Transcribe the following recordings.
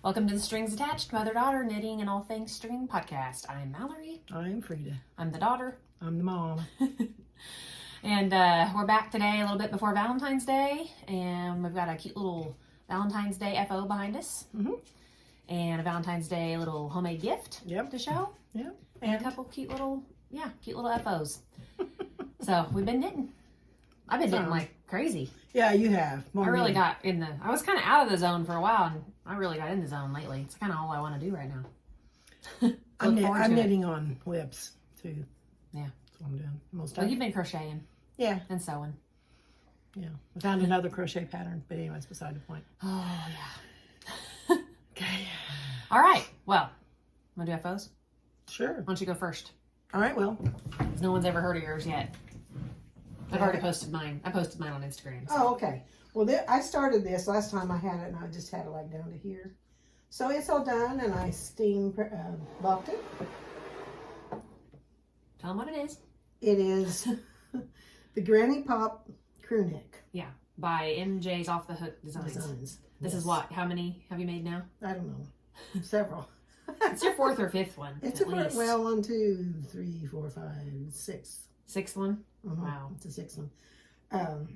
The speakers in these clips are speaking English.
Welcome to the Strings Attached, Mother-Daughter Knitting and All Things String podcast. I'm Mallory. I'm Frida. I'm the daughter. I'm the mom. And we're back today a little bit before Valentine's Day. And we've got a cute little Valentine's Day FO behind us. Mm-hmm. And a Valentine's Day little homemade gift to show. Yep. And a couple cute little FOs. So we've been knitting. I've been knitting like crazy. Yeah, you have. I really got in the, I was kind of out of the zone for a while, and I really got in the zone lately. It's kind of all I want to do right now. I'm knitting on whips too. Yeah. That's what I'm doing most Well, you've been crocheting. Yeah. And sewing. Yeah. I found another crochet pattern, but anyway, it's beside the point. Oh, yeah. Okay. All right. Well, want to do FOs? Sure. Why don't you go first? All right, well. Because no one's ever heard of yours yet. I've already posted mine. I posted mine on Instagram. So. Oh, okay. Well, I started this last time I had it, and I just had it like down to here. So it's all done, and I steam blocked it. Tell them what it is. It is the Granny Pop Crewneck. Yeah. By MJ's Off the Hook Designs. This is what? How many have you made now? I don't know. Several. It's your fourth or fifth one. It's a first, well, 1, 2, 3, 4, 5, 6. Sixth one? Uh-huh. Wow. It's a sixth one.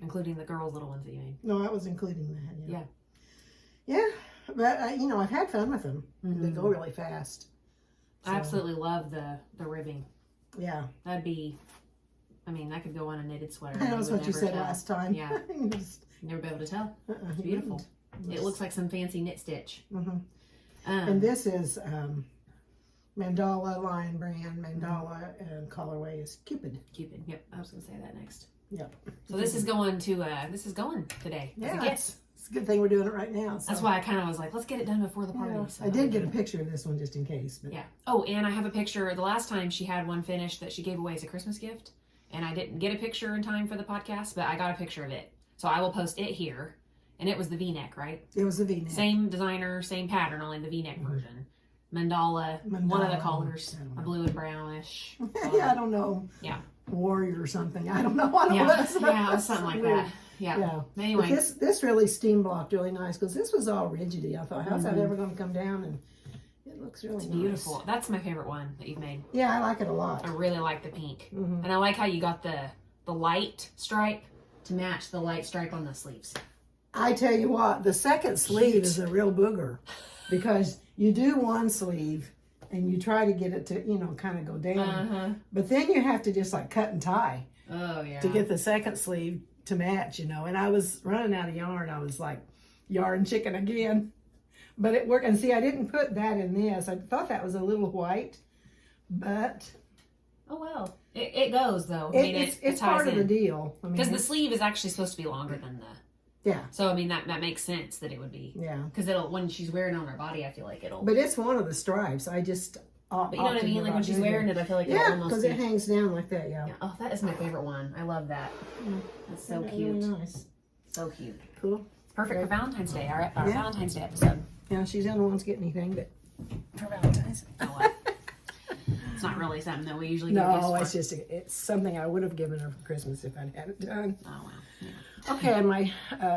Including the girls' little ones that you made. No, I was including that. Yeah. Yeah, but I've had fun with them. Mm-hmm. They go really fast. So. I absolutely love the ribbing. Yeah. That'd be, I mean, that could go on a knitted sweater. That's what you said last time. Yeah. Never be able to tell. It's beautiful. It looks like some fancy knit stitch. Mm-hmm. And this is Mandala Lion Brand, Mandala, and colorway is Cupid. Cupid, yep. I was going to say that next. Yep. So this is going today. Yeah, it's a good thing we're doing it right now. So. That's why I kind of was like, let's get it done before the party. Yeah, so I did get a picture of this one just in case. But. Yeah. Oh, and I have a picture. The last time she had one finished that she gave away as a Christmas gift. And I didn't get a picture in time for the podcast, but I got a picture of it. So I will post it here. And it was the V-neck, right? It was the V-neck. Same designer, same pattern, only the V-neck version. Mandala, one of the colors, a blue and brownish. Yeah, I don't know. Yeah. Warrior or something. I don't know what it was. Yeah, it was something like that. Yeah. Anyway. But this really steam blocked really nice because this was all rigidy. I thought, how's that ever going to come down? And it looks really nice. Beautiful. That's my favorite one that you've made. Yeah, I like it a lot. I really like the pink. And I like how you got the light stripe to match the light stripe on the sleeves. I tell you what, the second sleeve is a real booger because you do one sleeve and you try to get it to, kind of go down. But then you have to just like cut and tie to get the second sleeve to match, And I was running out of yarn. I was like yarn chicken again. But it worked. And see, I didn't put that in this. I thought that was a little white, but... Oh, well. It goes, though. It's part of the deal. Because the sleeve is actually supposed to be longer than the... Yeah. So, I mean, that makes sense that it would be. Yeah. Because when she's wearing it on her body, I feel like it'll... But it's one of the stripes. I just... But you know what I mean? Like when she's wearing it, I feel like it'll almost... because it hangs down like that, yeah. Oh, that is my favorite one. I love that. That's so cute. Really nice. So cute. Cool. Perfect for Valentine's Day, our Valentine's Day episode. Yeah, she's the only one to get anything, but for Valentine's. Oh, well. It's not really something that we usually give gifts for. It's something I would have given her for Christmas if I'd had it done. Oh, wow. Yeah. Okay, and my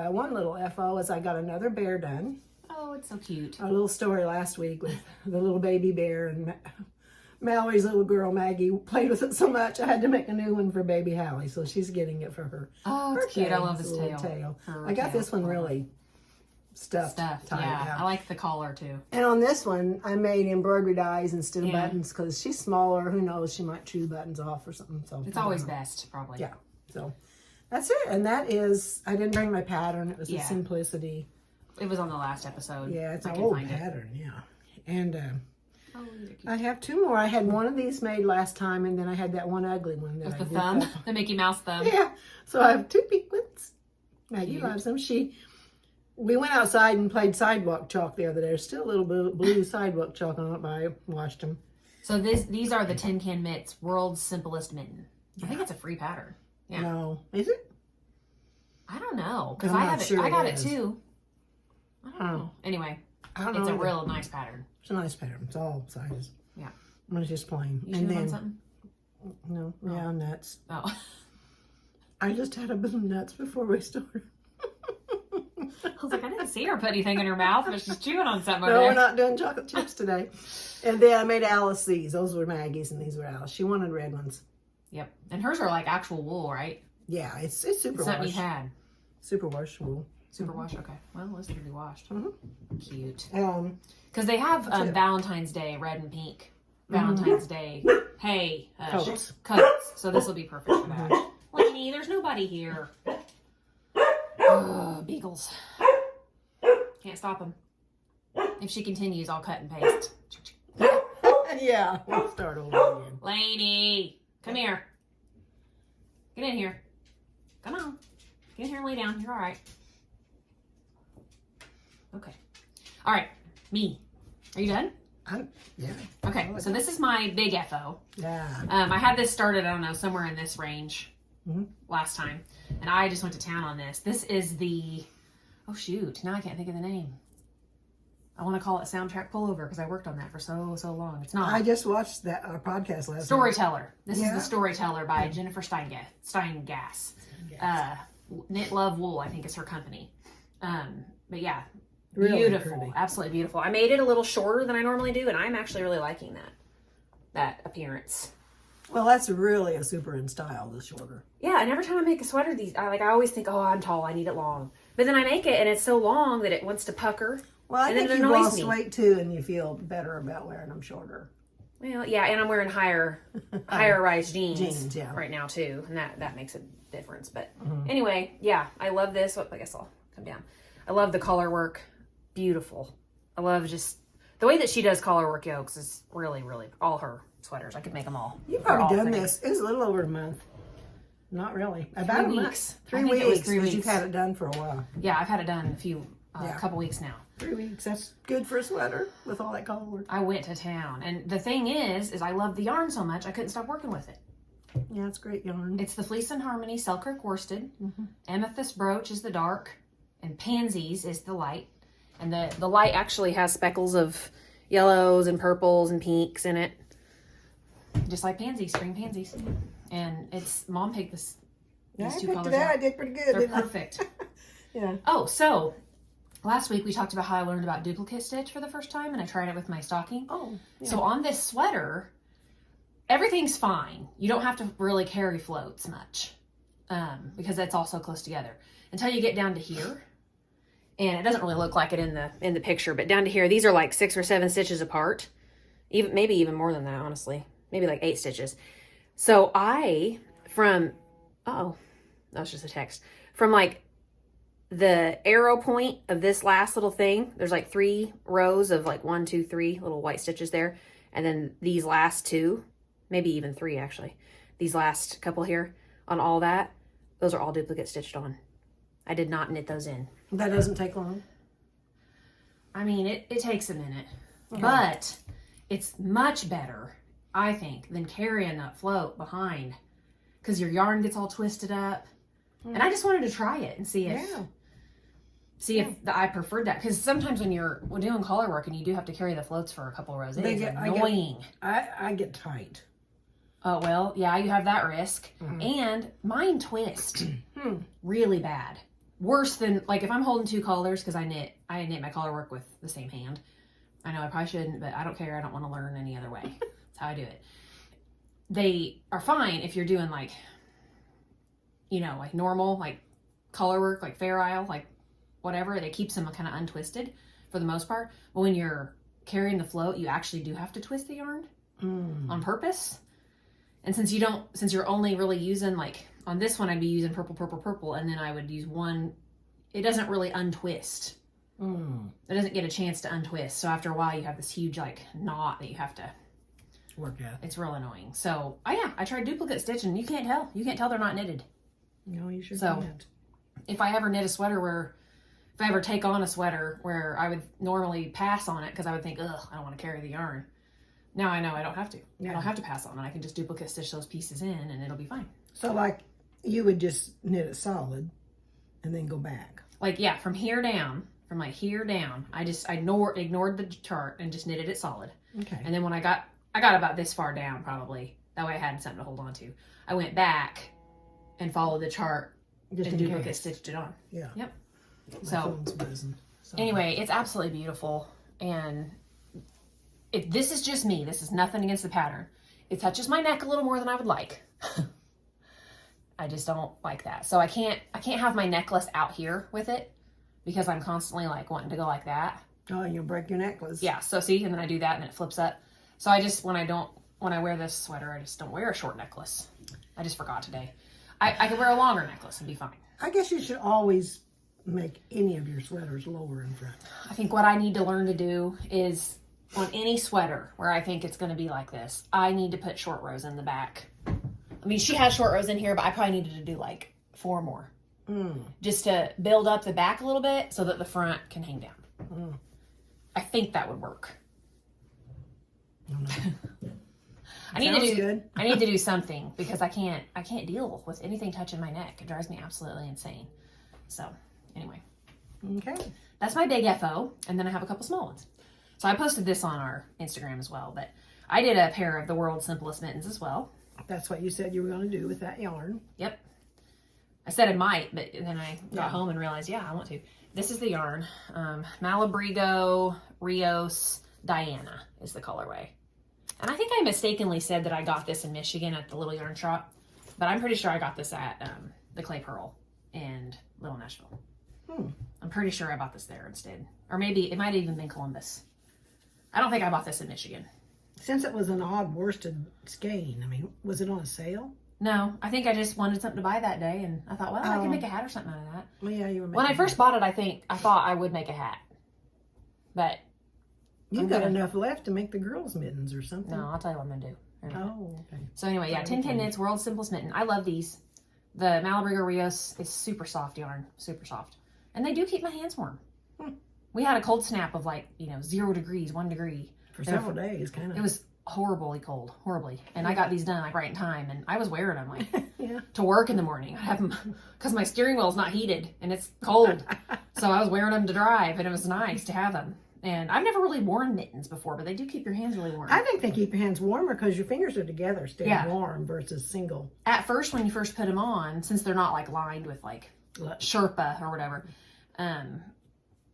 one little FO is I got another bear done. Oh, it's so cute. A little story last week with the little baby bear, and Mallory's little girl Maggie played with it so much I had to make a new one for baby Hallie, so she's getting it for her. Oh, it's birthday. cute. I love this tail. I got this one really stuffed yeah. down. I like the collar too. And on this one, I made embroidery dies instead of buttons because she's smaller. Who knows? She might chew buttons off or something. So it's always best, probably. Yeah. So that's it. And that is, I didn't bring my pattern. It was the Simplicity. It was on the last episode. Yeah, it's an old pattern. Yeah. And oh, I have two more. I had one of these made last time, and then I had that one ugly one that with the thumb, the Mickey Mouse thumb. Yeah. So I have two pink ones. Maggie loves them. We went outside and played sidewalk chalk the other day. There's still a little blue sidewalk chalk on it, but I washed them. So these are the Tin Can Mitts, World's Simplest Mitten. I think it's a free pattern. Yeah. No. Is it? I don't know. Because I got it too. I don't know. Anyway, it's a real nice pattern. It's a nice pattern. It's all sizes. Yeah. It's just plain. You and then something? No. Oh. Yeah, nuts. Oh. I just had a bit of nuts before we started. I was like, I didn't see her put anything in her mouth, but she's chewing on something over No, there. we're not doing chocolate chips today. And then I made Alice these. Those were Maggie's and these were Alice. She wanted red ones. Yep. And hers are like actual wool, right? Yeah, it's super It's something you had. Super wash wool. Super wash? Okay. Well, let's be washed. Cute. Because they have Valentine's Day, red and pink. Valentine's Day. Hey. Coats. Coats. So this will be perfect for that. Lainey, there's nobody here. Beagles. Can't stop them. If she continues, I'll cut and paste. Yeah, we'll start over again. Lainey, come here. Get in here. Come on. Get in here and lay down. You're all right. Okay. All right. Me. Are you done? Yeah. Okay. So this is my big FO. Yeah. I had this started, I don't know, somewhere in this range last time. And I just went to town on this. This is the, oh shoot, now I can't think of the name. I want to call it Soundtrack Pullover because I worked on that for so long. It's not. I just watched that podcast last night. Storyteller. This is the Storyteller by Jennifer Steingass. Knit Love Wool, I think is her company. But yeah, Really beautiful. pretty. Absolutely beautiful. I made it a little shorter than I normally do, and I'm actually really liking that appearance. Well, that's really a super in style, the shorter. Yeah, and every time I make a sweater, I always think, oh, I'm tall, I need it long. But then I make it, and it's so long that it wants to pucker. Well, I and think then it you've annoys lost me. weight too, and you feel better about wearing them shorter. Well, yeah, and I'm wearing higher rise jeans, yeah. right now too, and that makes a difference. But anyway, yeah, I love this. I guess I'll come down. I love the collar work, beautiful. I love just the way that she does collar work yokes is really, really all her sweaters. I could make them all. You've probably done this. It was a little over a month. Not really. About 3 a month. weeks. 3 I think weeks. it was 3 'cause weeks. You've had it done for a while. Yeah, I've had it done a couple weeks now. 3 weeks. That's good for a sweater with all that collar work. I went to town, and the thing is I love the yarn so much I couldn't stop working with it. Yeah, it's great yarn. It's the Fleece and Harmony Selkirk worsted. Amethyst brooch is the dark, and pansies is the light. And the light actually has speckles of yellows and purples and pinks in it, just like pansies, spring pansies. And it's Mom picked these I two picked colors it out. I out. did pretty good. They're didn't I? perfect. Yeah. Oh, so last week we talked about how I learned about duplicate stitch for the first time, and I tried it with my stocking. Oh. Yeah. So on this sweater, everything's fine. You don't have to really carry floats much because that's all so close together until you get down to here. And it doesn't really look like it in the picture, but down to here, these are like 6 or 7 stitches apart. Maybe even more than that, honestly. Maybe like 8 stitches. So that was just a text. From like the arrow point of this last little thing, there's like 3 rows of like 1, 2, 3 little white stitches there. And then these last 2, maybe even 3 actually. These last couple here on all that, those are all duplicate stitched on. I did not knit those in. That doesn't take long. I mean, it takes a minute, but it's much better, I think, than carrying that float behind because your yarn gets all twisted up. And I just wanted to try it and see if I preferred that. Because sometimes when you're doing collar work and you do have to carry the floats for a couple rows, it's annoying. I get tight. Oh, well, yeah, you have that risk. And mine twist really bad. Worse than, like, if I'm holding 2 collars, because I knit my collar work with the same hand. I know I probably shouldn't, but I don't care. I don't want to learn any other way. That's how I do it. They are fine if you're doing, like, you know, like normal, like collar work, like Fair Isle, like whatever. It keeps them kind of untwisted for the most part. But when you're carrying the float, you actually do have to twist the yarn on purpose. And since you're only really using, like, on this one, I'd be using purple, purple, purple, and then I would use one. It doesn't really untwist. It doesn't get a chance to untwist. So after a while, you have this huge, like, knot that you have to work out. It's real annoying. So, I tried duplicate stitch, and you can't tell. You can't tell they're not knitted. No, you sure So, can't. if I ever knit a sweater if I ever take on a sweater where I would normally pass on it because I would think, ugh, I don't want to carry the yarn. Now I know I don't have to. Yeah. I don't have to pass on it. I can just duplicate stitch those pieces in and it'll be fine. So, like, you would just knit it solid and then go back. Like, yeah, from here down, I ignored the chart and just knitted it solid. Okay. And then when I got about this far down, probably, that way I had something to hold on to, I went back and followed the chart Just and in duplicate case. stitched it on. Yeah. Yep. So anyway, it's absolutely beautiful. And this is just me. This is nothing against the pattern. It touches my neck a little more than I would like. I just don't like that. So I can't have my necklace out here with it because I'm constantly like wanting to go like that. Oh, you'll break your necklace. Yeah. So see, and then I do that and it flips up. So I just, when I wear this sweater, I just don't wear a short necklace. I just forgot today. I could wear a longer necklace and be fine. I guess you should always make any of your sweaters lower in front. I think what I need to learn to do is on any sweater where I think it's going to be like this, I need to put short rows in the back. I mean, she has short rows in here, but I probably needed to do like 4 more. Just to build up the back a little bit so that the front can hang down. I think that would work. I need to do something because I can't deal with anything touching my neck. It drives me absolutely insane. So anyway. Okay. That's my big FO. And then I have a couple small ones. So I posted this on our Instagram as well, but I did a pair of the world's simplest mittens as well. That's what you said you were going to do with that yarn. Yep. I said I might, but then I got home and realized, yeah, I want to. This is the yarn. Malabrigo Rios Diana is the colorway. And I think I mistakenly said that I got this in Michigan at the Little Yarn Shop, but I'm pretty sure I got this at the Clay Pearl in Little Nashville. I'm pretty sure I bought this there instead. Or maybe it might have even been Columbus. I don't think I bought this in Michigan. Since it was an odd worsted skein, I mean, was it on a sale? No, I think I just wanted something to buy that day, and I thought, well, I can make a hat or something out of that. Well, yeah, you were. When I first bought it, I thought I would make a hat, but you've got enough left to make the girls' mittens or something. No, I'll tell you what I'm gonna do. Oh, okay. So anyway, yeah, 10K Knits, World's Simplest Mitten. I love these. The Malabrigo Rios is super soft yarn, super soft, and they do keep my hands warm. We had a cold snap of 0 degrees, 1 degree for several days, kind of. It was horribly cold, horribly. And I got these done right in time, and I was wearing them to work in the morning. I have them because my steering wheel is not heated and it's cold, so I was wearing them to drive, and it was nice to have them. And I've never really worn mittens before, but they do keep your hands really warm. I think they keep your hands warmer because your fingers are together, staying warm versus single. At first, when you first put them on, since they're not lined with Sherpa or whatever,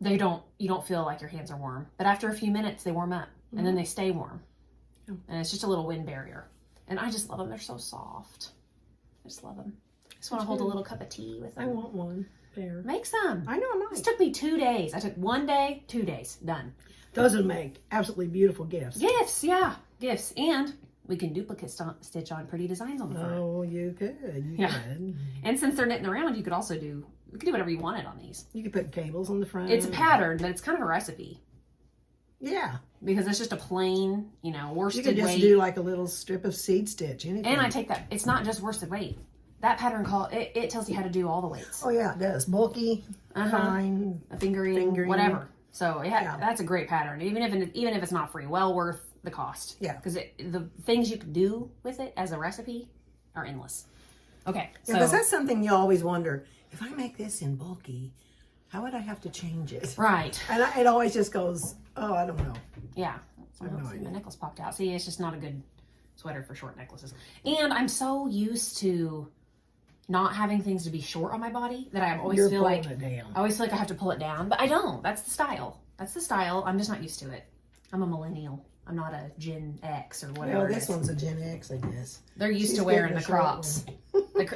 you don't feel like your hands are warm. But after a few minutes, they warm up, and then they stay warm. And it's just a little wind barrier. And I just love them. They're so soft. I just love them. I just want to hold a little cup of tea with them. I want one pair. Make some. I know I might. This took me 2 days. I took 1 day, 2 days. Done. Those would make absolutely beautiful gifts. Gifts, yeah. Gifts. And we can duplicate stitch on pretty designs on the front. Oh, you could. You could. And since they're knitting around, you could also do whatever you wanted on these. You could put cables on the front. It's a pattern, but it's kind of a recipe. Yeah. Because it's just a plain, worsted weight. You could just do like a little strip of seed stitch, anything. And I take that. It's not just worsted weight. That pattern it tells you how to do all the weights. Oh yeah, it does. Bulky, fine, a fingering, whatever. So that's a great pattern. Even if it's not free, well worth the cost. Yeah. Because the things you can do with it as a recipe are endless. Okay. So because that's something you always wonder. If I make this in bulky, how would I have to change it? Right. And it always just goes, oh, I don't know. Yeah. My necklace popped out. See, it's just not a good sweater for short necklaces. And I'm so used to not having things to be short on my body that I always feel like I have to pull it down. But I don't. That's the style. I'm just not used to it. I'm a millennial. I'm not a Gen X or whatever. Well, this one's a Gen X, I guess. They're used to wearing the crops.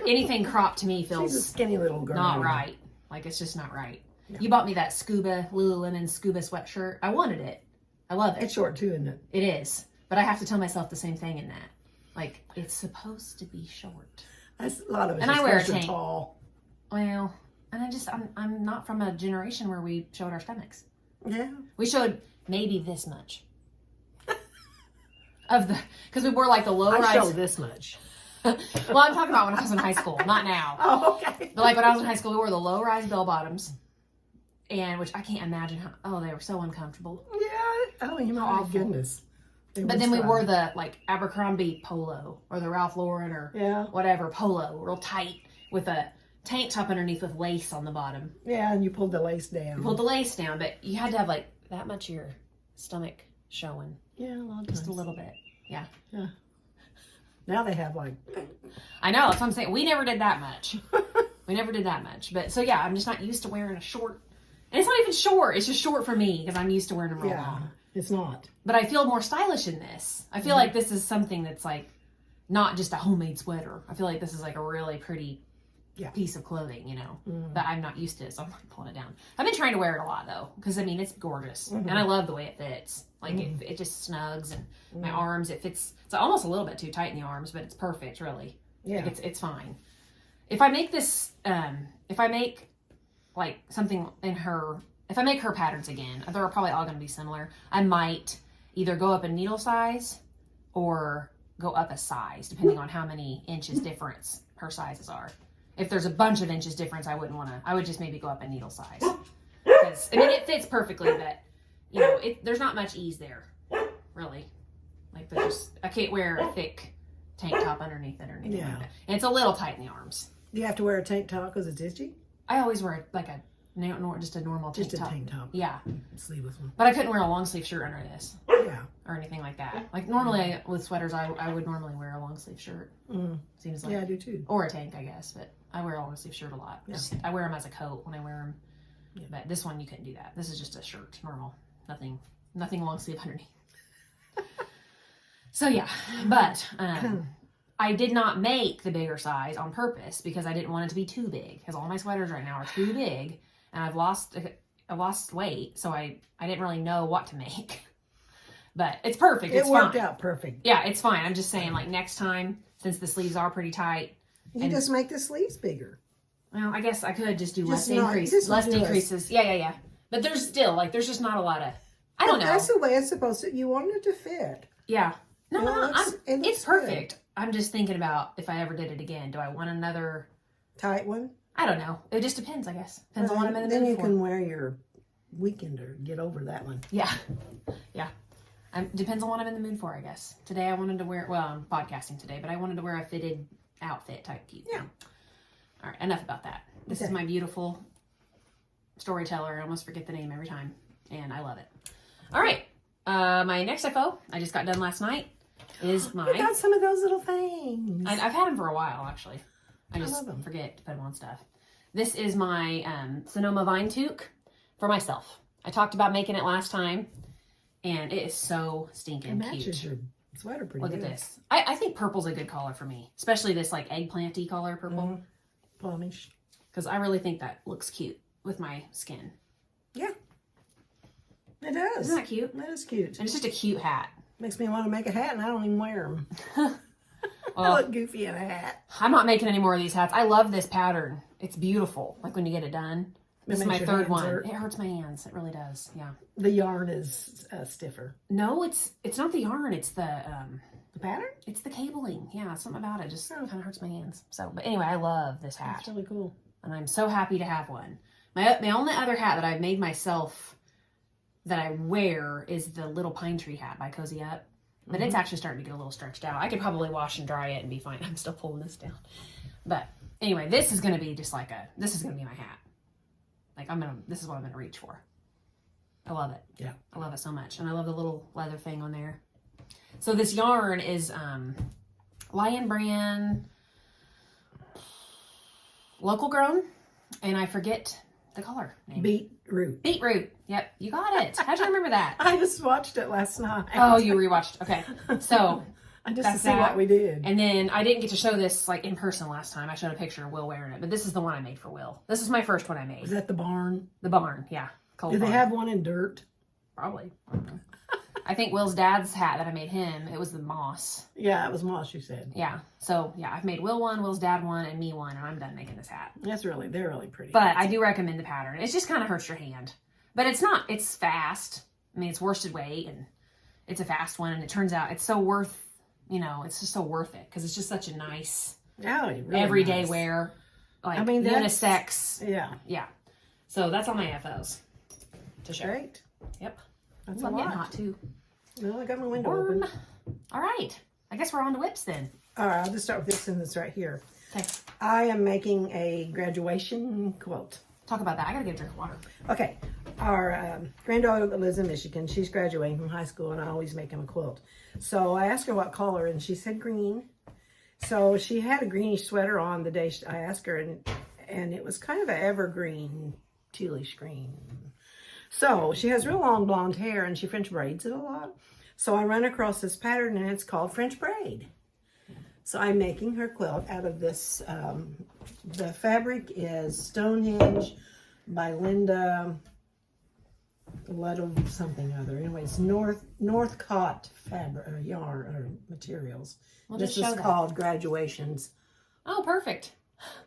Anything cropped to me feels She's a skinny little girl. Not right. It's just not right. Yeah. You bought me that Lululemon scuba sweatshirt. I wanted it. I love it. It's short too, isn't it? It is. But I have to tell myself the same thing in that. It's supposed to be short. That's a lot of it. And I wear a tank. Tall. Well, and I'm not from a generation where we showed our stomachs. Yeah. We showed maybe this much. Because we wore the low-rise. I showed this much. Well, I'm talking about when I was in high school, not now. Oh, okay. But when I was in high school, we wore the low-rise bell bottoms, and which I can't imagine how. They were so uncomfortable. Yeah. Oh, my goodness. But then we wore the Abercrombie polo or the Ralph Lauren or whatever polo, real tight with a tank top underneath with lace on the bottom. Yeah, and you pulled the lace down. You pulled the lace down, but you had to have that much of your stomach showing. Yeah, just a little bit. Yeah. Now they have I know, that's what I'm saying. We never did that much. We never did that much. But so yeah, I'm just not used to wearing a short. And it's not even short. It's just short for me because I'm used to wearing them real long. It's not. But I feel more stylish in this. I feel like this is something that's like not just a homemade sweater. I feel like this is like a really pretty piece of clothing, you know, that I'm not used to. So I'm like pulling it down. I've been trying to wear it a lot though, because I mean, it's gorgeous. And I love the way it fits. Like it just snugs and my arms, it fits. It's almost a little bit too tight in the arms, but it's perfect, really. Yeah. Like it's fine. If I make this, if I make like something in her, if I make her patterns again, they're probably all going to be similar. I might either go up a needle size or go up a size, depending on how many inches difference her sizes are. If there's a bunch of inches difference, I wouldn't want to, I would just maybe go up a needle size. Because, I mean, it fits perfectly, but, you know, there's not much ease there, really. Like, I can't wear a thick tank top underneath it or anything like that. And it's a little tight in the arms. You have to wear a tank top because it's itchy? I always wear like just a normal tank top. Just a tank top. Yeah. Sleeveless one. But I couldn't wear a long sleeve shirt under this. Yeah. Or anything like that. Like normally with sweaters, I would normally wear a long sleeve shirt. Seems like. Yeah, I do too. Or a tank, I guess. But I wear a long sleeve shirt a lot. Yeah. I wear them as a coat when I wear them. Yeah. But this one, you couldn't do that. This is just a shirt, normal. Nothing long sleeve underneath. So yeah, but I did not make the bigger size on purpose because I didn't want it to be too big. Because all my sweaters right now are too big, and I've lost weight, so I didn't really know what to make. But it's perfect. It worked out perfect. Yeah, it's fine. I'm just saying, like next time, since the sleeves are pretty tight, you just make the sleeves bigger. Well, I guess I could just do less decreases. Yeah. But there's still there's just not a lot of. I don't know. That's the way it's supposed to. You want it to fit. Yeah. No, it's perfect. Good. I'm just thinking about if I ever did it again. Do I want another tight one? I don't know. It just depends, I guess. Depends on what I'm in the mood for. Then you can wear your weekender. Get over that one. Yeah. Depends on what I'm in the mood for, I guess. Today I wanted to wear, well, I'm podcasting today, but I wanted to wear a fitted outfit type cute. Yeah. All right, enough about that. This is my beautiful Storyteller. I almost forget the name every time, and I love it. All right. My next FO, I just got done last night, is my... I got some of those little things. I've had them for a while, actually. I just forget to put them on stuff. This is my Sonoma vine tuque for myself. I talked about making it last time, and it is so stinking cute. It matches your sweater pretty good. Look at this. I think purple's a good color for me, especially this like eggplanty color purple. Plumish. Because I really think that looks cute with my skin. Yeah. It does. Isn't that cute? That is cute. And it's just a cute hat. Makes me want to make a hat, and I don't even wear them. I look goofy in a hat. I'm not making any more of these hats. I love this pattern. It's beautiful. Like when you get it done. This is my third one. It hurts my hands. It really does. Yeah. The yarn is stiffer. No, it's not the yarn. It's the pattern. It's the cabling. Yeah, something about it just kind of hurts my hands. So, but anyway, I love this hat. It's really cool, and I'm so happy to have one. My only other hat that I've made myself that I wear is the little pine tree hat by Cozy Up, but it's actually starting to get a little stretched out. I could probably wash and dry it and be fine. I'm still pulling this down, but anyway, this is going to be just like this is going to be my hat. Like this is what I'm going to reach for. I love it. Yeah. I love it so much. And I love the little leather thing on there. So this yarn is Lion Brand local grown, and I forget the color name. Beetroot. Beetroot. Yep, you got it. How'd you remember that? I just watched it last night. Oh, you rewatched. Okay. So to see what we did. And then I didn't get to show this like in person last time. I showed a picture of Will wearing it, but this is the one I made for Will. This is my first one I made. Was that the barn? The barn, yeah. Do they have one in dirt? Probably. I don't know. I think Will's dad's hat that I made him, it was the moss. Yeah, it was moss, you said. Yeah. So, yeah, I've made Will one, Will's dad one, and me one, and I'm done making this hat. They're really pretty. But I do recommend the pattern. It just kind of hurts your hand. But it's not. It's fast. I mean, it's worsted weight, and it's a fast one, and it turns out it's so worth, it's just so worth it, because it's just such a nice, everyday wear, like, unisex. Yeah. Yeah. So, that's all my FOs to show. Great. Yep. That's I'm getting hot too. Well, I got my window open. All right. I guess we're on to whips then. All right. I'll just start with this sentence right here. Okay. I am making a graduation quilt. Talk about that. I got to get a drink of water. Okay. Our granddaughter that lives in Michigan, she's graduating from high school, and I always make him a quilt. So I asked her what color, and she said green. So she had a greenish sweater on the day I asked her, and it was kind of an evergreen, tealish green. So she has real long blonde hair, and she French braids it a lot. So I run across this pattern, and it's called French braid. So I'm making her quilt out of this. The fabric is Stonehenge by Linda Ludlow something other. Anyways, Northcott fabric or yarn or materials. We'll this just show is that. called Graduations Oh, perfect.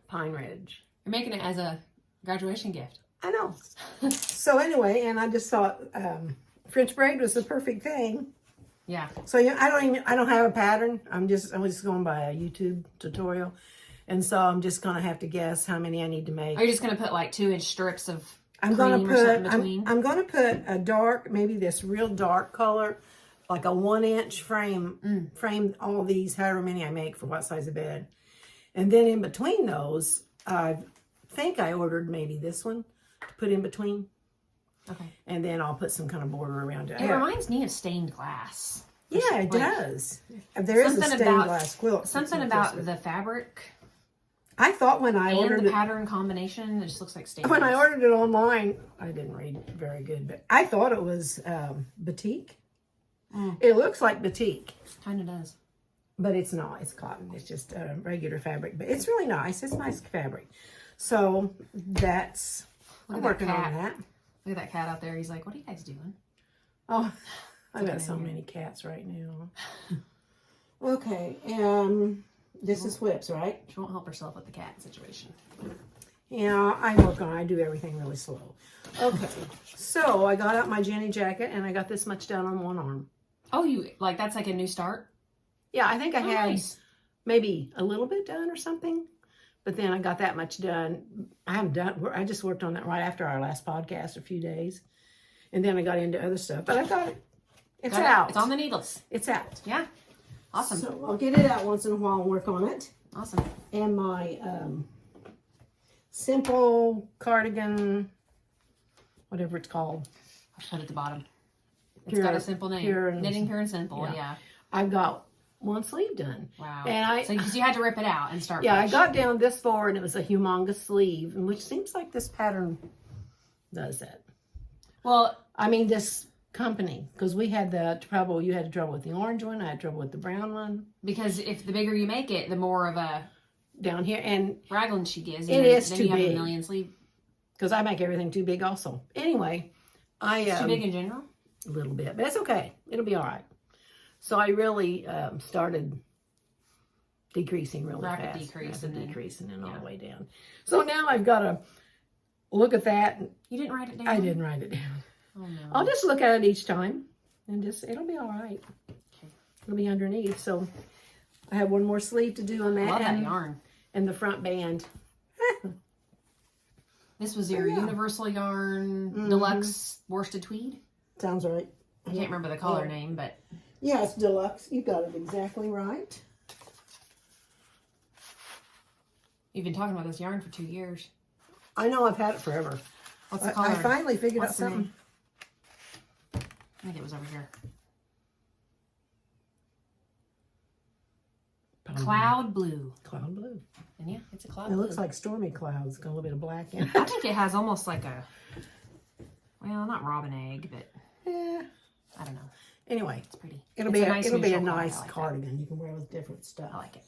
Pine Ridge. You're making it as a graduation gift. I know. So anyway, and I just thought French braid was the perfect thing. Yeah. So yeah, I don't have a pattern. I was just going by a YouTube tutorial, and so I'm just gonna have to guess how many I need to make. Are you just gonna put like 2-inch strips of I'm cream gonna or something put between? I'm gonna put a dark, maybe this real dark color, like a 1-inch frame. Frame all these, however many I make for what size of bed, and then in between those, I think I ordered maybe this one to put in between. Okay. And then I'll put some kind of border around it. It reminds me of stained glass. Yeah, it does. There is a Something stained about- glass quilt. Something about the fabric I thought when I and ordered the it, pattern combination, it just looks like stained when I glass. ordered it online, I didn't read very good, but I thought it was batik. It looks like batik, Kind of does. but it's not. It's cotton. It's just regular fabric, but it's really nice. It's nice fabric. So that's I'm working on that. Look at that cat out there. He's like, what are you guys doing? Oh, I've got okay, so yeah. many cats right now. Okay, this is whips, right? She won't help herself with the cat situation. Yeah, I do everything really slow. Okay, so I got out my Jenny jacket, and I got this much done on one arm. Oh, you like that's like a new start? Yeah, I think I had Nice. maybe a little bit done or something, but then I got that much done. I just worked on that right after our last podcast, a few days, and then I got into other stuff, but I got it. It's out. It's on the needles. It's out. Yeah. Awesome. So I'll get it out once in a while and work on it. Awesome. And my simple cardigan, whatever it's called. I'll put it at the bottom. It's Pure- got a simple name. pure and- Knitting Pure and Simple. yeah. Yeah. I've got one sleeve done. Wow. And so because you had to rip it out and start. Yeah, I fresh. got down this far and it was a humongous sleeve, and which seems like this pattern does that. Well, I mean, this company, because we had the trouble, you had trouble with the orange one, I had trouble with the brown one. because if the bigger you make it, the more of a Down here, and raglan she gives. It and is then too you have big. a million sleeve. because I make everything too big also. Anyway, It's too big in general. a little bit, but it's okay. It'll be all right. So I really started decreasing really Rapid fast. decrease, Rapid and then- decrease, and then all yeah. the way down. So now I've got to look at that. You didn't write it down. I didn't write it down. Oh no. I'll just look at it each time, and it'll be all right. Okay. It'll be underneath. So I have one more sleeve to do on that, Love that and, yarn. and the front band. This was your yeah. universal yarn deluxe worsted tweed. Sounds right. I can't remember the color name, but Yeah, it's deluxe. You got it exactly right. you've been talking about this yarn for 2 years. I know, I've had it forever. What's the color? I finally figured What's out the something. name? I think it was over here. Cloud blue. Cloud blue. And yeah, it's a cloud It blue. looks like stormy clouds. Got a little bit of black in I it. think it has almost like a, well, not robin egg, but Yeah. I don't know. Anyway, It's pretty. it'll It's be nice it'll be a neutral color. nice I like that. cardigan you can wear with different stuff. I like it.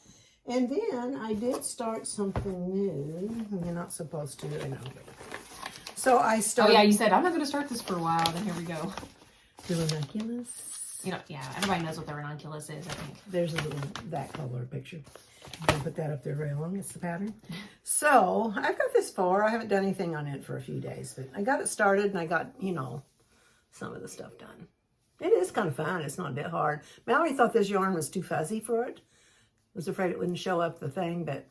And then I did start something new. You're not supposed to, I know. So I Oh started yeah, you said I'm not going to start this for a while. Then here we go. the ranunculus. You know, yeah, everybody knows what the ranunculus is. I think. There's a little that color picture. I'll put that up there very long. It's the pattern. So I've got this far. I haven't done anything on it for a few days, but I got it started and I got, some of the stuff done. It is kind of fun. It's not a bit hard. Mallory thought this yarn was too fuzzy for it. Was afraid it wouldn't show up the thing, but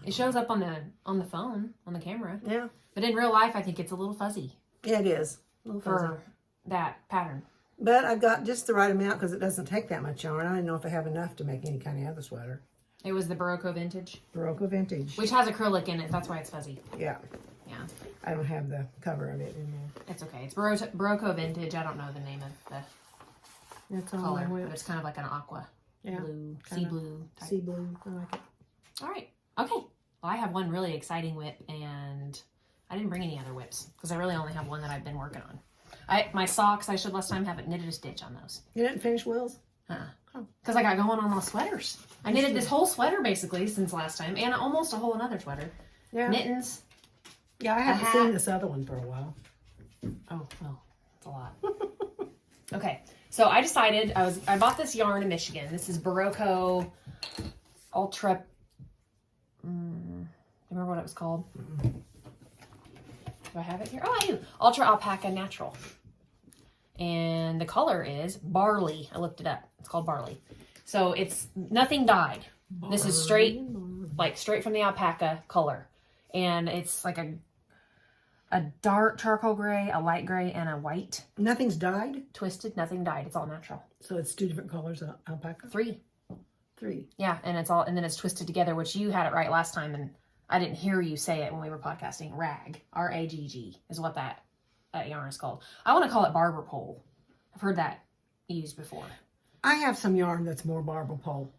It shows up on the phone, on the camera. yeah, But in real life, I think it's a little fuzzy it is. A little fuzzy. for that pattern. But I've got just the right amount because it doesn't take that much yarn. I don't know if I have enough to make any kind of other sweater. It was the Barocco Vintage, Barocco Vintage. which has acrylic in it. That's why it's fuzzy. Yeah, Yeah, I don't have the cover of it in there. it's okay. It's Barocco Vintage. I don't know the name of the That's all color, I but went. it's kind of like an aqua Yeah, blue, sea kinda blue type. Sea blue. I like it. All right. Okay. I have one really exciting whip, and I didn't bring any other whips because I really only have one that I've been working on. My socks, I should last time haven't knitted a stitch on those. You didn't finish Will's? Because I got going on those sweaters. I knitted this whole sweater basically since last time, and almost a whole another sweater. Yeah. Mittens. Yeah, I haven't seen this other one for a while. Oh, well, it's a lot. Okay, so I decided, I bought this yarn in Michigan. This is Barocco Ultra, remember what it was called? Do I have it here? Oh, I do. Ultra Alpaca Natural. And the color is Barley. I looked it up. It's called Barley. So it's nothing dyed. This is straight from the alpaca color. And it's like a dark charcoal gray, a light gray, and a white. Nothing's dyed? Twisted, nothing dyed. It's all natural. So it's 2 different colors of alpaca? 3. 3. Yeah, and then it's twisted together, which you had it right last time, and I didn't hear you say it when we were podcasting. Rag. R-A-G-G is what that yarn is called. I want to call it barber pole. I've heard that used before. I have some yarn that's more barber pole.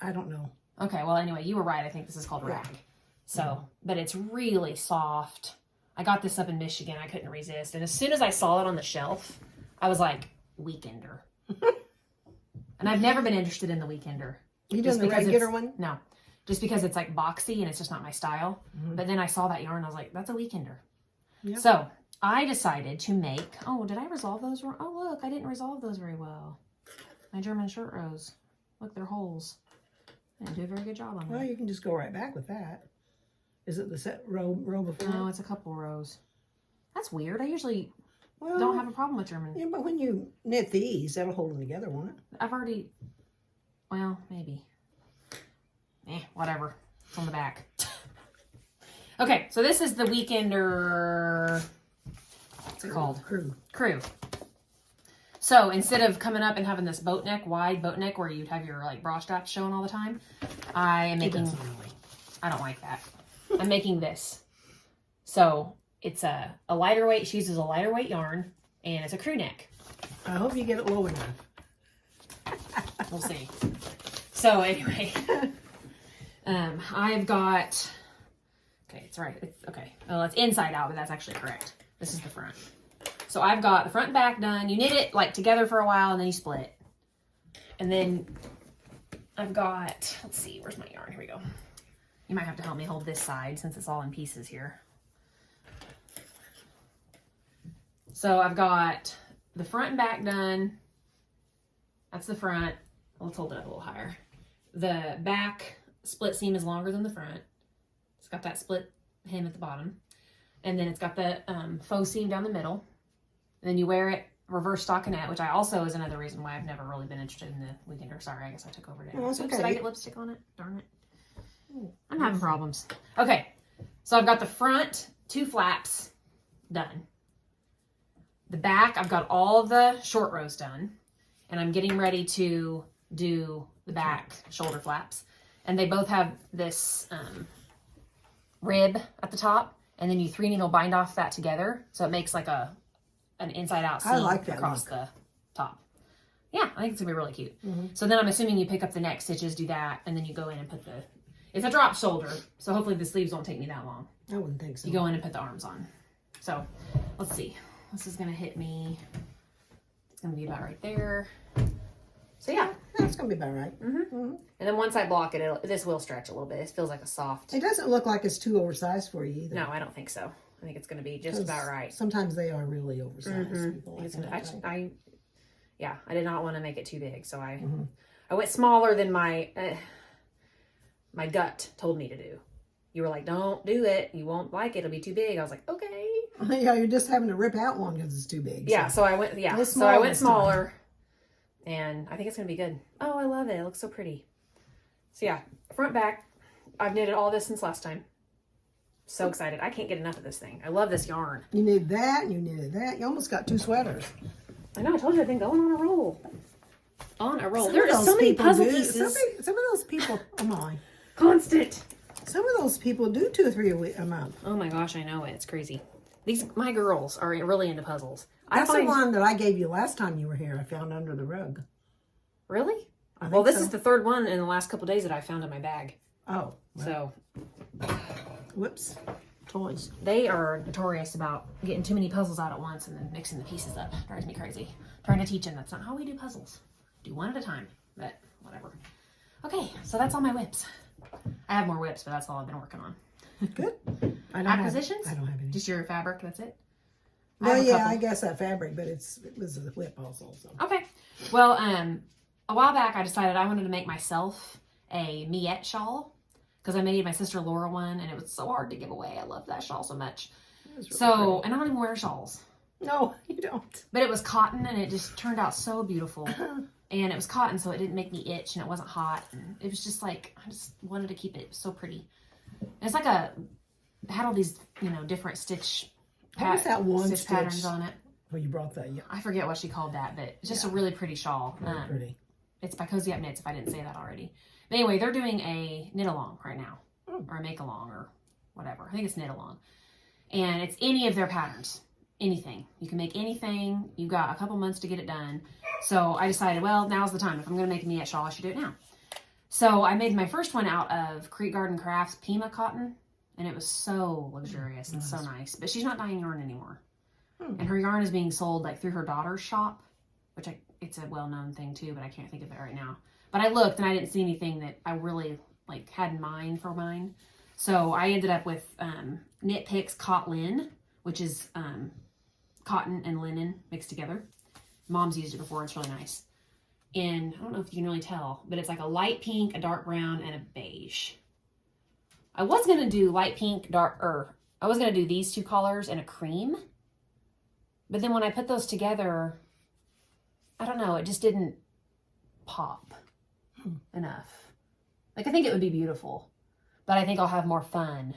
I don't know. Okay, well, anyway, you were right. I think this is called rag. So, but it's really soft. I got this up in Michigan. I couldn't resist. And as soon as I saw it on the shelf, I was like, Weekender. And I've never been interested in the Weekender. You doing the regular one? No. Just because it's like boxy and it's just not my style. But then I saw that yarn and I was like, that's a Weekender. Yep. So I decided to make, did I resolve those? Oh, look, I didn't resolve those very well. My German shirt rows. Look, they're holes. I didn't do a very good job on that. Well, you can just go right back with that. Is it the set row before? No, it's a couple rows. That's weird. I usually don't have a problem with German. Yeah, but when you knit these, that'll hold them together, won't it? I've already, well, maybe. Whatever. It's on the back. Okay, so this is the Weekender, what's it called? Crew. So instead of coming up and having this wide boat neck where you'd have your like bra straps showing all the time, I am making, I don't like that. I'm making this. So it's a lighter weight. She uses a lighter weight yarn, and it's a crew neck. I hope you get it low enough. We'll see. So anyway, I've got, okay, it's right. It's okay. Well, it's inside out, but that's actually correct. This is the front. So I've got the front and back done. You knit it like together for a while and then you split it. And then I've got, let's see, where's my yarn? Here we go. You might have to help me hold this side since it's all in pieces here. So I've got the front and back done. That's the front. Let's hold it up a little higher. The back split seam is longer than the front. It's got that split hem at the bottom. And then it's got the faux seam down the middle. And then you wear it reverse stockinette, which I also is another reason why I've never really been interested in the Weekender. Sorry, I guess I took over it. Well, it's okay. Did I get lipstick on it? Darn it. I'm having problems. Okay, so I've got the front 2 flaps done. The back, I've got all of the short rows done. And I'm getting ready to do the back shoulder flaps. And they both have this rib at the top. And then you 3 needle bind off that together. So it makes like an inside out seam across the top. Yeah, I think it's gonna be really cute. So then I'm assuming you pick up the neck stitches, do that, and then you go in and put it's a drop shoulder. So hopefully the sleeves won't take me that long. I wouldn't think so. You go in and put the arms on. So let's see. This is gonna hit me. It's gonna be about right there. So yeah. That's gonna be about right. And then once I block it, this will stretch a little bit. It feels like a soft. It doesn't look like it's too oversized for you either. No, I don't think so. I think it's going to be just about right. Sometimes they are really oversized. People I did not want to make it too big, so I went smaller than my gut told me to do. You were like, don't do it. You won't like it. It'll be too big. I was like, okay. Yeah, you're just having to rip out one because it's too big. Yeah, so I went. Yeah, so I went smaller, and I think it's going to be good. Oh, I love it. It looks so pretty. So yeah, front back. I've knitted all this since last time. So excited. I can't get enough of this thing. I love this yarn. You knitted that and you knitted that. You almost got 2 sweaters. I know. I told you I've been going on a roll. On a roll. There are so many puzzle pieces. Some of those people, oh my. Constant. Some of those people do 2 or 3 a month. Oh my gosh, I know it. It's crazy. My girls are really into puzzles. That's the one that I gave you last time you were here. I found under the rug. Really? Well, this is the 3rd one in the last couple days that I found in my bag. Oh. Well. So, Whoops. Toys. They are notorious about getting too many puzzles out at once and then mixing the pieces up. Drives me crazy. Trying to teach them that's not how we do puzzles. Do one at a time, but whatever. Okay, so that's all my whips. I have more whips, but that's all I've been working on. Good. Acquisitions? I don't have any. Just your fabric, that's it? Well, yeah, I guess that fabric, but it was a whip also. So. Okay. Well, a while back I decided I wanted to make myself a Miette shawl because I made my sister Laura one and it was so hard to give away. I love that shawl so much. Really so, and I don't even wear shawls. No, you don't. But it was cotton and it just turned out so beautiful. And it was cotton, so it didn't make me itch and it wasn't hot. And it was just like, I just wanted to keep it so pretty. And it's like it had all these, different stitch patterns on it. Well, you brought that. Yeah. I forget what she called that, but it's just a really pretty shawl. Really pretty. It's by Cozy Up Knits, if I didn't say that already. But anyway, they're doing a knit along right now, or a make along, or whatever. I think it's knit along. And it's any of their patterns. Anything. You can make anything. You've got a couple months to get it done. So I decided, well, now's the time. If I'm going to make a Miette shawl, I should do it now. So I made my first one out of Creek Garden Crafts Pima cotton. And it was so luxurious and so nice. But she's not dyeing yarn anymore. And her yarn is being sold like through her daughter's shop, which it's a well-known thing too, but I can't think of it right now. But I looked and I didn't see anything that I really had in mind for mine. So I ended up with Knit Picks Cotlin, which is cotton and linen mixed together. Mom's used it before. It's really nice. And I don't know if you can really tell, but it's like a light pink, a dark brown, and a beige. I was going to do light pink, I was going to do these two colors and a cream. But then when I put those together, I don't know, it just didn't pop enough. I think it would be beautiful, but I think I'll have more fun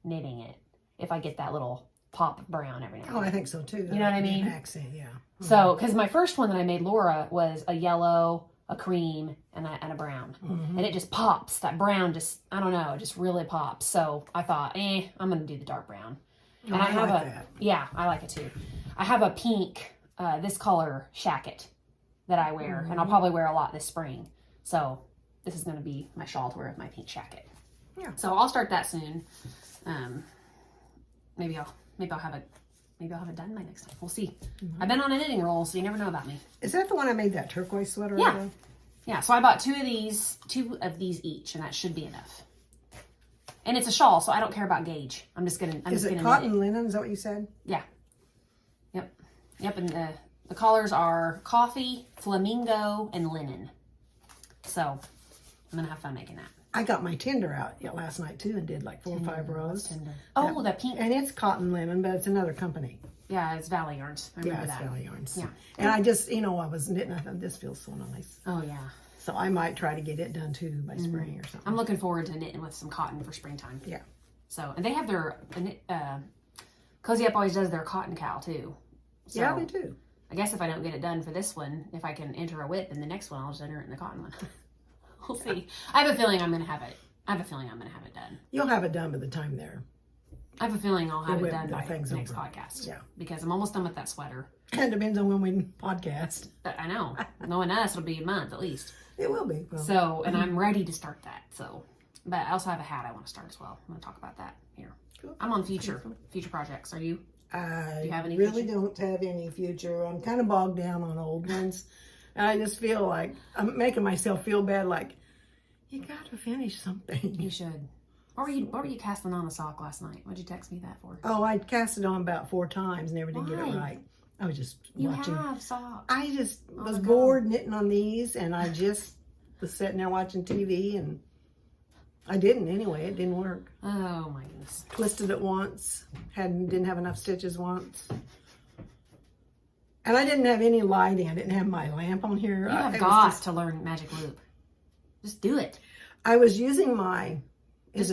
knitting it if I get that little pop brown every now and then. Oh, I think so too. You know what I mean? Accent, yeah. So, because my first one that I made Laura was a yellow, a cream, and a brown. And it just pops. That brown just, I don't know, it just really pops. So I thought, I'm going to do the dark brown. And I have that. Yeah, I like it too. I have a pink, this color shacket that I wear, and I'll probably wear a lot this spring. So this is going to be my shawl to wear with my pink shacket. Yeah. So I'll start that soon. Maybe I'll have it done by next time. We'll see. I've been on a knitting roll, so you never know about me. Is that the one I made that turquoise sweater out of? Yeah. So I bought two of these each, and that should be enough. And it's a shawl, so I don't care about gauge. I'm just gonna. Is it cotton linen? Is that what you said? Yeah. Yep. And the colors are coffee, flamingo, and linen. So I'm gonna have fun making that. I got my tinder out last night too and did like 4 or 5 rows. Tinder. Oh, the pink. And it's cotton linen, but it's another company. Yeah, it's Valley Yarns. I remember that. Valley Yarns. Yeah. And I just, I was knitting. I thought this feels so nice. Oh yeah. So I might try to get it done too by spring or something. I'm looking forward to knitting with some cotton for springtime. Yeah. So, and they have their Cozy Up always does their cotton cow too. So, yeah, they do. I guess if I don't get it done for this one, if I can enter a whip in the next one, I'll just enter it in the cotton one. We'll see. I have a feeling I'm gonna have it. Done. You'll have it done by the time there. I have a feeling I'll have it done by the next over. podcast. Yeah. Because I'm almost done with that sweater. It depends on when we podcast. I know. Knowing us, it'll be a month at least. It will be. Well, so, and I'm ready to start that. So, but I also have a hat I want to start as well. I'm going to talk about that here. Cool. I'm on future projects. Are you? Do you have any really don't have any future. I'm kind of bogged down on old ones. And I just feel like I'm making myself feel bad. Like, you got to finish something. You should. What were you casting on a sock last night? What'd you text me that for? Oh, I cast it on about 4 times, never did get it right. I was just watching. You have socks. I just was bored knitting on these, and I just was sitting there watching TV, and I didn't anyway. It didn't work. Oh my goodness. Twisted it once. Didn't have enough stitches once. And I didn't have any lighting. I didn't have my lamp on here. You have got to learn Magic Loop. Just do it. I was using my...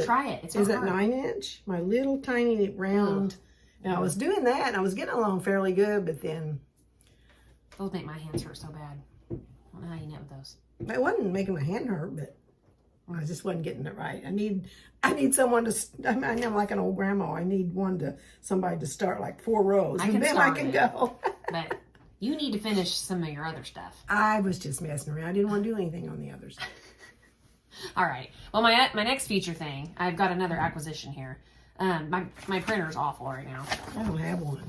Try it. It's is it 9-inch? My little tiny round. And I was doing that, and I was getting along fairly good, but then... Those make my hands hurt so bad. I don't know how you knit with those. It wasn't making my hand hurt, but I just wasn't getting it right. I need someone to... I'm like an old grandma. I need somebody to start like 4 rows, and then I can go. But you need to finish some of your other stuff. I was just messing around. I didn't want to do anything on the others. All right. Well, my next feature thing, I've got another acquisition here. My printer's awful right now. I don't have one.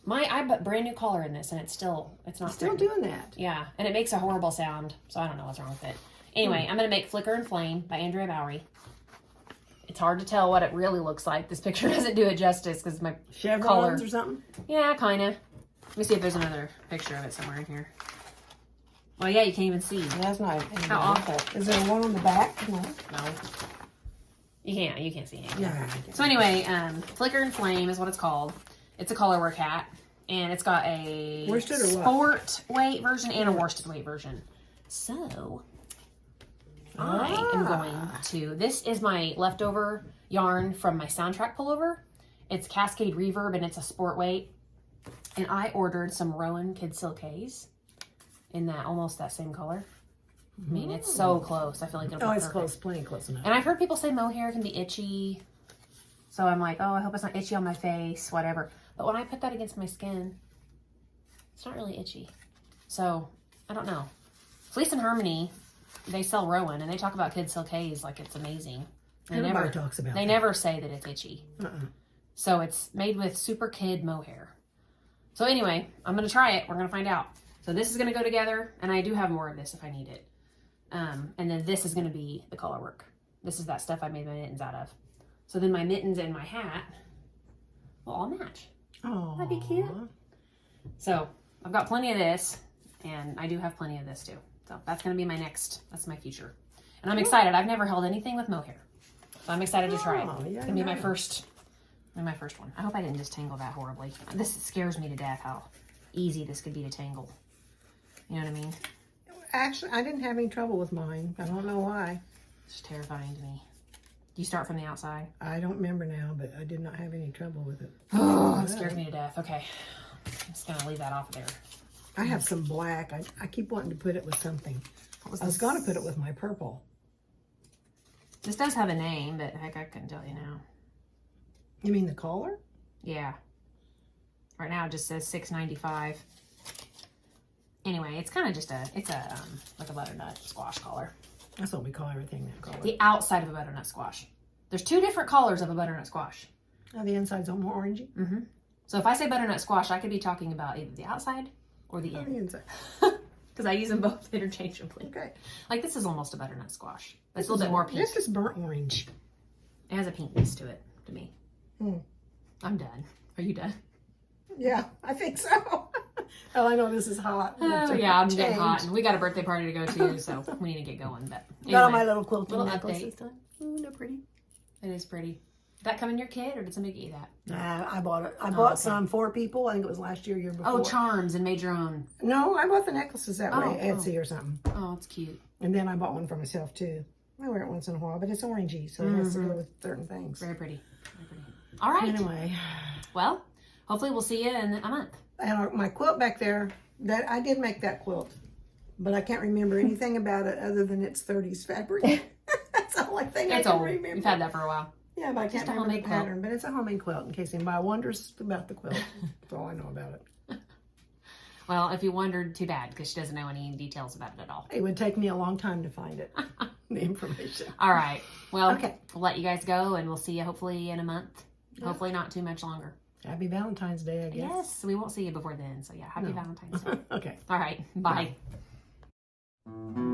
I put brand new color in this, and it's not Still doing that. Yeah, and it makes a horrible sound, so I don't know what's wrong with it. Anyway, I'm going to make Flicker and Flame by Andrea Bowery. It's hard to tell what it really looks like. This picture doesn't do it justice because my Chevrons color. or something? Yeah, kind of. Let me see if there's another picture of it somewhere in here. Well, yeah, you can't even see. That's not. How awful. Is there one on the back? No. No. You can't see anything. Yeah. So anyway, Flicker and Flame is what it's called. It's a colorwork hat, and it's got a Worsted or what? sport weight version and a worsted weight version. So I am going to. This is my leftover yarn from my soundtrack pullover. It's Cascade Reverb, and it's a sport weight. And I ordered some Rowan Kid Silkays in almost that same color. I mean, it's so close. I feel like it'll be it's perfect. close, plenty close enough. And I've heard people say mohair can be itchy. So I'm like, oh, I hope it's not itchy on my face, whatever. But when I put that against my skin, it's not really itchy. So, I don't know. Fleece and Harmony, they sell Rowan, and they talk about Kid Silkays like it's amazing. Everybody talks about They that. never say that it's itchy. So it's made with super kid mohair. So anyway, I'm going to try it. We're going to find out. So this is going to go together, and I do have more of this if I need it. And then this is going to be the color work. This is that stuff I made my mittens out of. So then my mittens and my hat will all match. Oh, That'd be cute. So I've got plenty of this, and I do have plenty of this too. So that's going to be that's my future. And I'm excited. I've never held anything with mohair. So I'm excited to try it. Yeah, It's going to be my first one. I hope I didn't just tangle that horribly. This scares me to death how easy this could be to tangle. You know what I mean? Actually, I didn't have any trouble with mine. I don't know why. It's terrifying to me. Do you start from the outside? I don't remember now, but I did not have any trouble with it. Oh, it scares me to death. Okay. I'm just going to leave that off there. I have some black. I keep wanting to put it with something. I was going to put it with my purple. This does have a name, but heck, I couldn't tell you now. You mean the collar? Yeah. Right now it just says $6.95. Anyway, it's kind of just like a butternut squash collar. That's what we call everything, that collar. The outside of a butternut squash. There's two different colors of a butternut squash. Oh, the inside's more orangey? Mm-hmm. So if I say butternut squash, I could be talking about either the outside or the The inside. Because I use them both interchangeably. Okay. Like this is almost a butternut squash. But it's a little bit more pink. This is burnt orange. It has a pinkness to it, to me. Hmm. I'm done. Are you done? Yeah, I think so. Oh, I know this is hot. Oh, yeah, I'm getting hot. And we got a birthday party to go to, so we need to get going. But anyway, Got on my little quilting little necklace update. this time. Ooh, they're pretty. It is pretty. Did that come in your kit, or did somebody get you that? Nah, I bought it. I bought okay. some for people. I think it was last year before. Oh, charms and made your own. No, I bought the necklaces that way, Oh, Etsy or something. Oh, it's cute. And then I bought one for myself too. I wear it once in a while, but it's orangey, so it has to go with certain things. Very pretty. Very pretty. All right. Anyway, Well, hopefully we'll see you in a month. and my quilt back there, that I did make that quilt, but I can't remember anything about it other than it's 30s fabric. That's the only thing I It's can old. remember. You've had that for a while. Yeah, but I Just can't a remember the homemade quilt. pattern. But it's a homemade quilt in case anybody wonders about the quilt. That's all I know about it. Well, if you wondered, too bad, because she doesn't know any details about it at all. It would take me a long time to find it, the information. All right. Well, Okay. we'll let you guys go, and we'll see you hopefully in a month. Yeah. Hopefully not too much longer. Happy Valentine's Day, I guess. Yes, we won't see you before then. So yeah, happy Valentine's Day. Okay. All right. Bye. Bye.